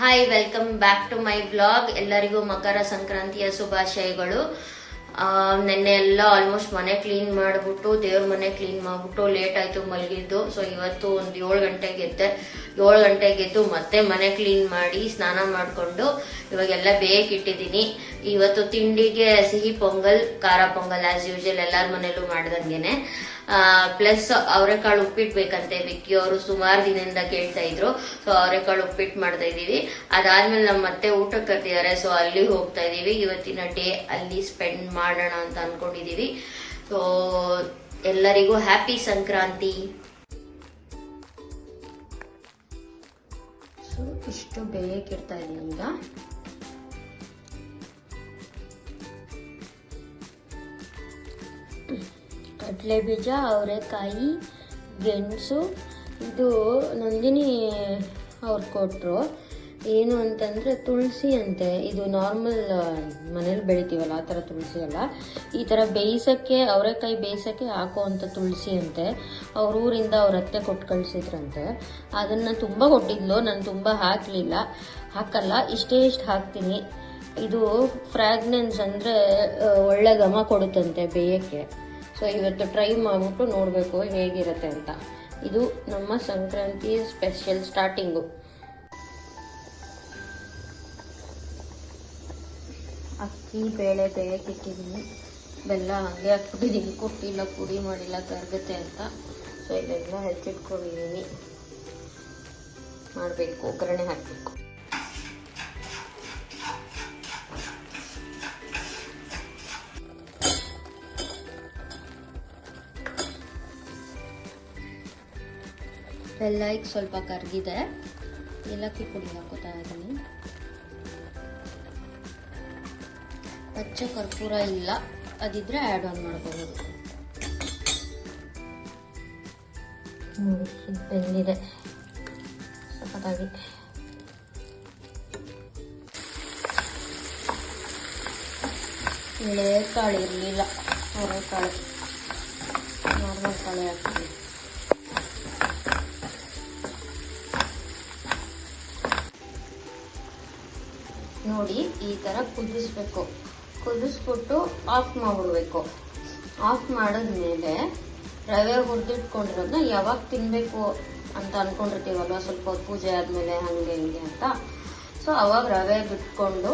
Hi, welcome back to my vlog. ಎಲ್ಲರಿಗೂ ಮಕರ ಸಂಕ್ರಾಂತಿಯ ಶುಭಾಶಯಗಳು. ನೆನ್ನೆ ಎಲ್ಲ ಆಲ್ಮೋಸ್ಟ್ ಮನೆ ಕ್ಲೀನ್ ಮಾಡ್ಬಿಟ್ಟು ದೇವ್ರ ಮನೆ ಕ್ಲೀನ್ ಮಾಡ್ಬಿಟ್ಟು ಲೇಟ್ ಆಯ್ತು ಮಲಗಿದ್ದು. ಸೊ ಇವತ್ತು ಒಂದು 7 ಗಂಟೆಗೆ ಎದ್ದೆ. 7 ಗಂಟೆಗೆ ಎದ್ದು ಮತ್ತೆ ಮನೆ ಕ್ಲೀನ್ ಮಾಡಿ ಸ್ನಾನ ಮಾಡ್ಕೊಂಡು ಇವಾಗೆಲ್ಲ ಬೇಕಿಟ್ಟಿದ್ದೀನಿ. ಇವತ್ತು ತಿಂಡಿಗೆ ಸಿಹಿ ಪೊಂಗಲ್, ಖಾರ ಪೊಂಗಲ್ ಆಸ್ ಯೂಶುವಲ್ ಎಲ್ಲಾರ ಮನೇಲೂ ಮಾಡ್ದಂಗೆನೆ. ಪ್ಲಸ್ ಅವರೆಕಾಳು ಉಪ್ಪಿಟ್ಟು ಬೇಕಂತೆ. ವಿಕ್ಕಿ ಅವರು ಸುಮಾರು ದಿನದಿಂದ ಕೇಳ್ತಾ ಇದ್ರು. ಸೊ ಅವರೆಕಾಳು ಉಪ್ಪಿಟ್ಟು ಮಾಡ್ತಾ ಇದೀವಿ. ಅದಾದ್ಮೇಲೆ ನಮ್ಮ ಮತ್ತೆ ಊಟಕ್ಕೆ ಕರ್ತಿದ್ದಾರೆ. ಸೊ ಅಲ್ಲಿ ಹೋಗ್ತಾ ಇದೀವಿ. ಇವತ್ತಿನ ಡೇ ಅಲ್ಲಿ ಸ್ಪೆಂಡ್ ಮಾಡೋಣ ಅಂತ ಅನ್ಕೊಂಡಿದೀವಿ. ಸೊ ಎಲ್ಲರಿಗೂ ಹ್ಯಾಪಿ ಸಂಕ್ರಾಂತಿ. ಸೊ ಇಷ್ಟು ಬೇಯಕ್ಕಿಡ್ತಾ ಇದೀನಿ ಈಗ. ಕಡಲೆ ಬೀಜ, ಅವರೆಕಾಯಿ, ಗೆಣಸು. ಇದು ನಂದಿನಿ ಅವ್ರು ಕೊಟ್ಟರು. ಏನು ಅಂತಂದರೆ ತುಳಸಿ ಅಂತೆ. ಇದು ನಾರ್ಮಲ್ ಮನೇಲಿ ಬೆಳಿತೀವಲ್ಲ ಆ ಥರ ತುಳಸಿ ಅಲ್ಲ. ಈ ಥರ ಬೇಯಿಸೋಕ್ಕೆ, ಅವರೆಕಾಯಿ ಬೇಯಿಸೋಕ್ಕೆ ಹಾಕುವಂಥ ತುಳಸಿ ಅಂತೆ. ಅವ್ರ ಊರಿಂದ ಅವ್ರ ಅತ್ತೆ ಕೊಟ್ಟು ಕಳಿಸಿದ್ರಂತೆ. ಅದನ್ನು ತುಂಬ ಕೊಟ್ಟಿದ್ಲು. ನಾನು ತುಂಬ ಹಾಕಲ್ಲ, ಇಷ್ಟೇ ಹಾಕ್ತೀನಿ. ಇದು ಫ್ರಾಗ್ನೆನ್ಸ್ ಅಂದರೆ ಒಳ್ಳೆ ಘಮ ಕೊಡುತ್ತಂತೆ ಬೇಯಕ್ಕೆ. ಸೊ ಇವತ್ತು ಟ್ರೈ ಮಾಡಿಬಿಟ್ಟು ನೋಡಬೇಕು ಹೇಗಿರುತ್ತೆ ಅಂತ. ಇದು ನಮ್ಮ ಸಂಕ್ರಾಂತಿ ಸ್ಪೆಷಲ್ ಸ್ಟಾರ್ಟಿಂಗು. ಅಕ್ಕಿ ಬೇಳೆ ಬೇಯಕ್ಕಿಟ್ಟಿದ್ದೀನಿ. ಬೆಲ್ಲ ಹಾಗೆ ಹಾಕ್ಬಿಟ್ಟಿದ್ದೀನಿ. ಕೊಟ್ಟಿಲ್ಲ, ಪುಡಿ ಮಾಡಿಲ್ಲ, ಕರಗುತ್ತೆ ಅಂತ. ಸೊ ಇದೆಲ್ಲ ಹೆಚ್ಚಿಟ್ಕೊಂಡಿದ್ದೀನಿ. ಮಾಡಬೇಕು, ಒಗ್ಗರಣೆ ಹಾಕಬೇಕು. ಬೆಲ್ಲ ಈಗ ಸ್ವಲ್ಪ ಕರಗಿದೆ. ಏಲಕ್ಕಿ ಪುಡಿ ಹಾಕೋತಾ ಇದ್ದೀನಿ. ಪಚ್ಚ ಕರ್ಪೂರ ಇಲ್ಲ, ಅದಿದ್ರೆ ಆ್ಯಡ್ ಆನ್ ಮಾಡ್ಕೋಬೋದು. ಇದು ಬೆಂದಿದೆ ಸಖತ್ತಾಗಿ. ಎಳೆಕಾಳು ಇರಲಿಲ್ಲ, ಅವರೆಕಾಳು ನಾರ್ಮಲ್ ಕಾಳು ಹಾಕ್ತೀವಿ. ನೋಡಿ, ಈ ಥರ ಕುದಿಸ್ಬಿಟ್ಟು ಆಫ್ ಮಾಡಿಬಿಡ್ಬೇಕು. ಆಫ್ ಮಾಡಿದ್ಮೇಲೆ ರವೆ ಹುರಿದಿಟ್ಕೊಂಡಿರೋದನ್ನ ಯಾವಾಗ ತಿನ್ನಬೇಕು ಅಂತ ಅಂದ್ಕೊಂಡಿರ್ತೀವಲ್ವ, ಸ್ವಲ್ಪ ಪೂಜೆ ಆದಮೇಲೆ ಹಾಗೆ ಹಿಂಗೆ ಅಂತ. ಸೊ ಅವಾಗ ರವೆ ಬಿಟ್ಕೊಂಡು,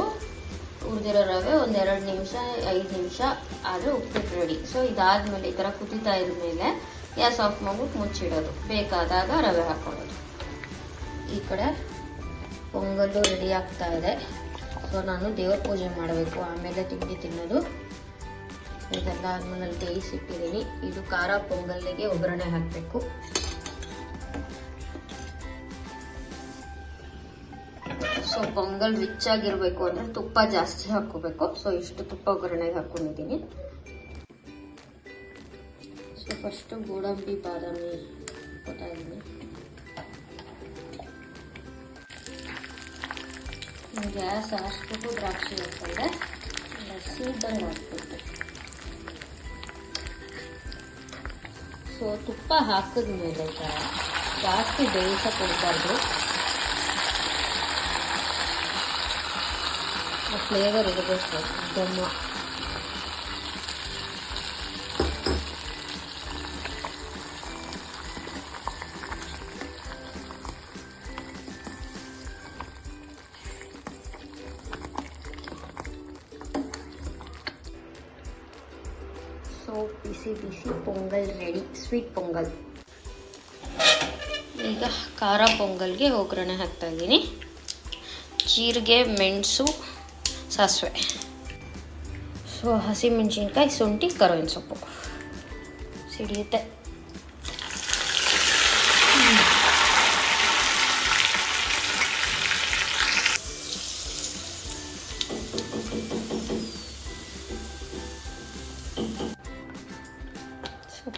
ಹುರಿದಿರೋ ರವೆ ಒಂದು 2 ನಿಮಿಷ 5 ನಿಮಿಷ ಆದರೆ ಉಪ್ಪಿಟ್ಟು ರೆಡಿ. ಸೊ ಇದಾದಮೇಲೆ ಈ ಥರ ಕುದಿತಾ ಇದ್ಮೇಲೆ ಗ್ಯಾಸ್ ಆಫ್ ಮಾಡ್ಬಿಟ್ಟು ಮುಚ್ಚಿಡೋದು. ಬೇಕಾದಾಗ ರವೆ ಹಾಕೊಳ್ಳೋದು. ಈ ಕಡೆ ಪೊಂಗಲ್ಲು ರೆಡಿ ಆಗ್ತಾ ಇದೆ. ಸೊ ನಾನು ದೇವ್ರ ಪೂಜೆ ಮಾಡಬೇಕು, ಆಮೇಲೆ ತಿಂಡಿ ತಿನ್ನೋದು. ಇದೆಲ್ಲ ಆದ್ಮೇಲೆ ಬೇಯಿಸಿಟ್ಟಿದ್ದೀನಿ. ಇದು ಖಾರ ಪೊಂಗಲ್ಲಿಗೆ ಒಗ್ಗರಣೆ ಹಾಕಬೇಕು. ಸೊ ಪೊಂಗಲ್ ರಿಚ್ ಆಗಿರಬೇಕು ಅಂದರೆ ತುಪ್ಪ ಜಾಸ್ತಿ ಹಾಕೋಬೇಕು. ಸೊ ಇಷ್ಟು ತುಪ್ಪ ಒಗ್ಗರಣೆಗೆ ಹಾಕೊಂಡಿದ್ದೀನಿ. ಸೊ ಫಸ್ಟು ಗೋಡಂಬಿ ಬಾದಾಮಿ ಹಾಕೋತಾ ಇದ್ದೀನಿ. ಗ್ಯಾಸ್ ಹಾಕ್ಬಿಟ್ಟು ದ್ರಾಕ್ಷಿ ಹಾಕ್ಕೊಂಡೆ, ಸೀದಂಗೆ ಹಾಕ್ಬಿಟ್ಟು. ಸೊ ತುಪ್ಪ ಹಾಕಿದ್ಮೇಲೆ ಜಾಸ್ತಿ ಬೇಯಿಸಕ್ಕೆ ಕೊಡಬಾರ್ದು. ಫ್ಲೇವರ್ ಇರಬೇಕು ಘಮ. ಸೊ ಬಿಸಿ ಬಿಸಿ ಪೊಂಗಲ್ ರೆಡಿ, ಸ್ವೀಟ್ ಪೊಂಗಲ್. ಈಗ ಖಾರ ಪೊಂಗಲ್ಗೆ ಒಗ್ಗರಣೆ ಹಾಕ್ತಾ ಇದ್ದೀನಿ. ಜೀರಿಗೆ, ಮೆಣಸು, ಸಾಸಿವೆ, ಸೊ ಹಸಿಮೆಣಸಿನ್ಕಾಯಿ, ಶುಂಠಿ, ಕರಿಬೇವಿನ ಸೊಪ್ಪು ಸಿಡಿಯುತ್ತೆ.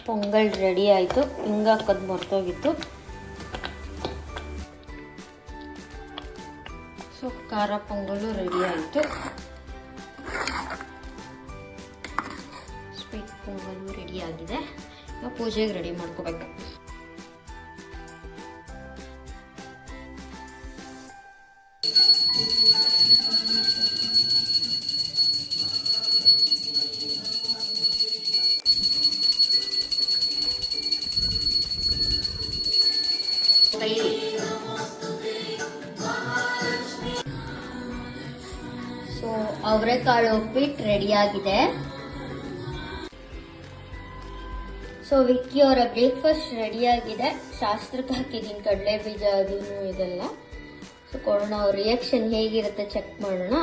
ಪೊಂಗಲ್ ರೆಡಿ ಆಯಿತು. ಹಿಂಗೆ ಹಾಕೋದು ಮರ್ತೋಗಿತ್ತು. ಸೊ ಖಾರ ಪೊಂಗಲ್ಲು ರೆಡಿ ಆಯಿತು. ಸ್ವೀಟ್ ಪೊಂಗಲ್ಲು ರೆಡಿ ಆಗಿದೆ. ಈಗ ಪೂಜೆಗೆ ರೆಡಿ ಮಾಡ್ಕೋಬೇಕು. ಅವರೆಕಾಳು ಉಪ್ಪಿಟ್ಟು ರೆಡಿ ಆಗಿದೆ. ಸೊ ವಿಕ್ಕಿ ಅವರ ಬ್ರೇಕ್ಫಾಸ್ಟ್ ರೆಡಿ ಆಗಿದೆ. ಶಾಸ್ತ್ರಕ್ಕೆ ಹಾಕಿದ್ದೀನಿ ಕಡಲೆ ಬೀಜ ಅದನ್ನು ಇದೆಲ್ಲ. ಸೊ ಕೊಡೋಣ ಅವ್ರ ರಿಯಾಕ್ಷನ್ ಹೇಗಿರುತ್ತೆ ಚೆಕ್ ಮಾಡೋಣ.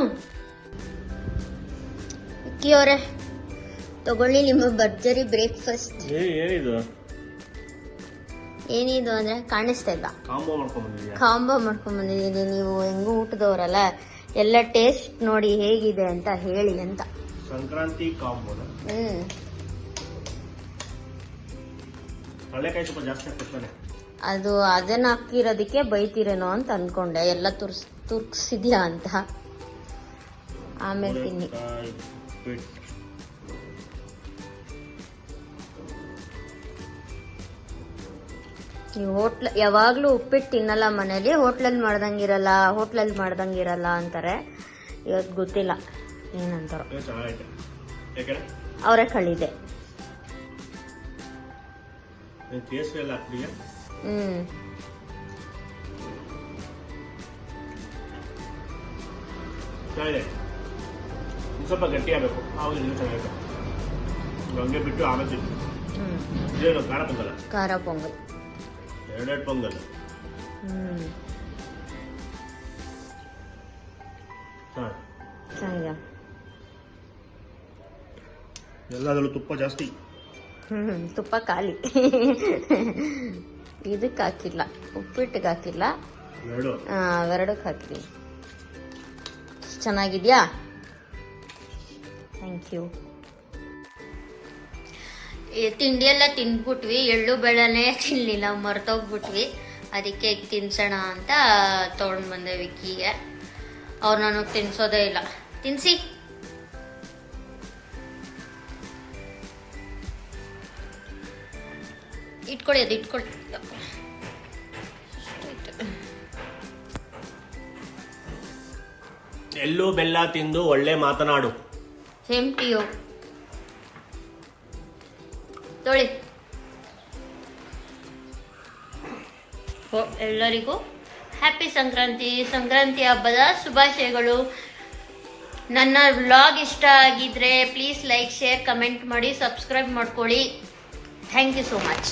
ವಿಕ್ಕಿ ಅವರೇ ತಗೊಳ್ಳಿ ನಿಮ್ಮ ಭರ್ಜರಿ ಬ್ರೇಕ್ಫಾಸ್ಟ್. ಏನಿದು ಅಂದ್ರೆ ಕಾಣಿಸ್ತಾ ಇಲ್ಲ. ಕಾಂಬೋ ಮಾಡ್ಕೊಂಡ್ ಬಂದಿದ್ದೀನಿ. ನೀವು ಹೆಂಗೂ ಊಟದವರಲ್ಲ, ಎಲ್ಲ ಟೇಸ್ಟ್ ನೋಡಿ ಹೇಗಿದೆ ಅಂತ ಹೇಳಿ ಅಂತ. ಸಂಕ್ರಾಂತಿ ಕಾಂಬೋ. ಅದು ಅದನ್ನ ಹಾಕಿರೋದಕ್ಕೆ ಬೈತಿರೇನೋ ಅಂತ ಅನ್ಕೊಂಡೆ. ಎಲ್ಲ ತುರ್ಕ್ಸಿದ್ಯಾ ಅಂತ. ಆಮೇಲೆ ತಿನ್ನಿ. ನೀವು ಯಾವಾಗ್ಲೂ ಉಪ್ಪಿಟ್ಟು ತಿನ್ನಲ್ಲ ಮನೇಲಿ. ಹೋಟ್ಲಲ್ಲಿ ಮಾಡ್ದಂಗಿರಲ್ಲ ಅಂತಾರೆ. ಇವತ್ತು ಗೊತ್ತಿಲ್ಲ ಏನಂತಾರ. ಅವರೆಕಾಳಿದೆ. ಸ್ವಲ್ಪ ಗಟ್ಟಿ ಆಗಬೇಕು, ಆವಾಗ ಚೆನ್ನಾಗಿರುತ್ತೆ. ಹಂಗೆ ಬಿಟ್ಟು ಆಮೇಲೆ ಖಾರ ಪೊಂಗಲ್ ಎರಡೆರಡು ಪೊಂಗಲ್. ಚೆನ್ನಾಗಿದೆ. ಎಲ್ಲದರಲ್ಲೂ ತುಪ್ಪ ಜಾಸ್ತಿ. ತುಪ್ಪ ಖಾಲಿ. ಇದಕ್ಕೆ ಹಾಕಿಲ್ಲ, ಉಪ್ಪಿಟ್ಟಿಗೆ ಹಾಕಿಲ್ಲ, ಎರಡಕ್ಕೆ ಹಾಕಿಲ್ಲ. ಚೆನ್ನಾಗಿದ್ಯಾ? Thank you. ತಿಂಡಿ ಎಲ್ಲ ತಿಂದ್ಬಿಟ್ವಿ. ಎಳ್ಳು ಬೆಳನೆ ತಿನ್ಲಿಲ್ಲ, ಮರ್ತೋಗ್ಬಿಟ್ವಿ. ಅದಕ್ಕೆ ಈಗ ತಿನ್ಸೋಣ ಅಂತ ತಗೊಂಡು ಬಂದೆ ವಿಕ್ಕಿಗೆ. ಅವ್ರು ನನಗೆ ತಿನ್ಸೋದೇ ಇಲ್ಲ. ತಿನ್ಸಿ. ಇಟ್ಕೊಳ್ಳಿ, ಅದು ಇಟ್ಕೊಳ್ಳಿ. ಎಳ್ಳು ಬೆಲ್ಲ ತಿಂದು ಒಳ್ಳೆ ಮಾತನಾಡು. Same to you. ತೊಳಿ. ಎಲ್ಲರಿಗೂ ಹ್ಯಾಪಿ ಸಂಕ್ರಾಂತಿ ಹಬ್ಬದ ಶುಭಾಶಯಗಳು. ನನ್ನ ವ್ಲಾಗ್ ಇಷ್ಟ ಆಗಿದ್ರೆ ಪ್ಲೀಸ್ ಲೈಕ್, ಶೇರ್, ಕಮೆಂಟ್ ಮಾಡಿ, ಸಬ್ಸ್ಕ್ರೈಬ್ ಮಾಡ್ಕೊಳ್ಳಿ. Thank you so much.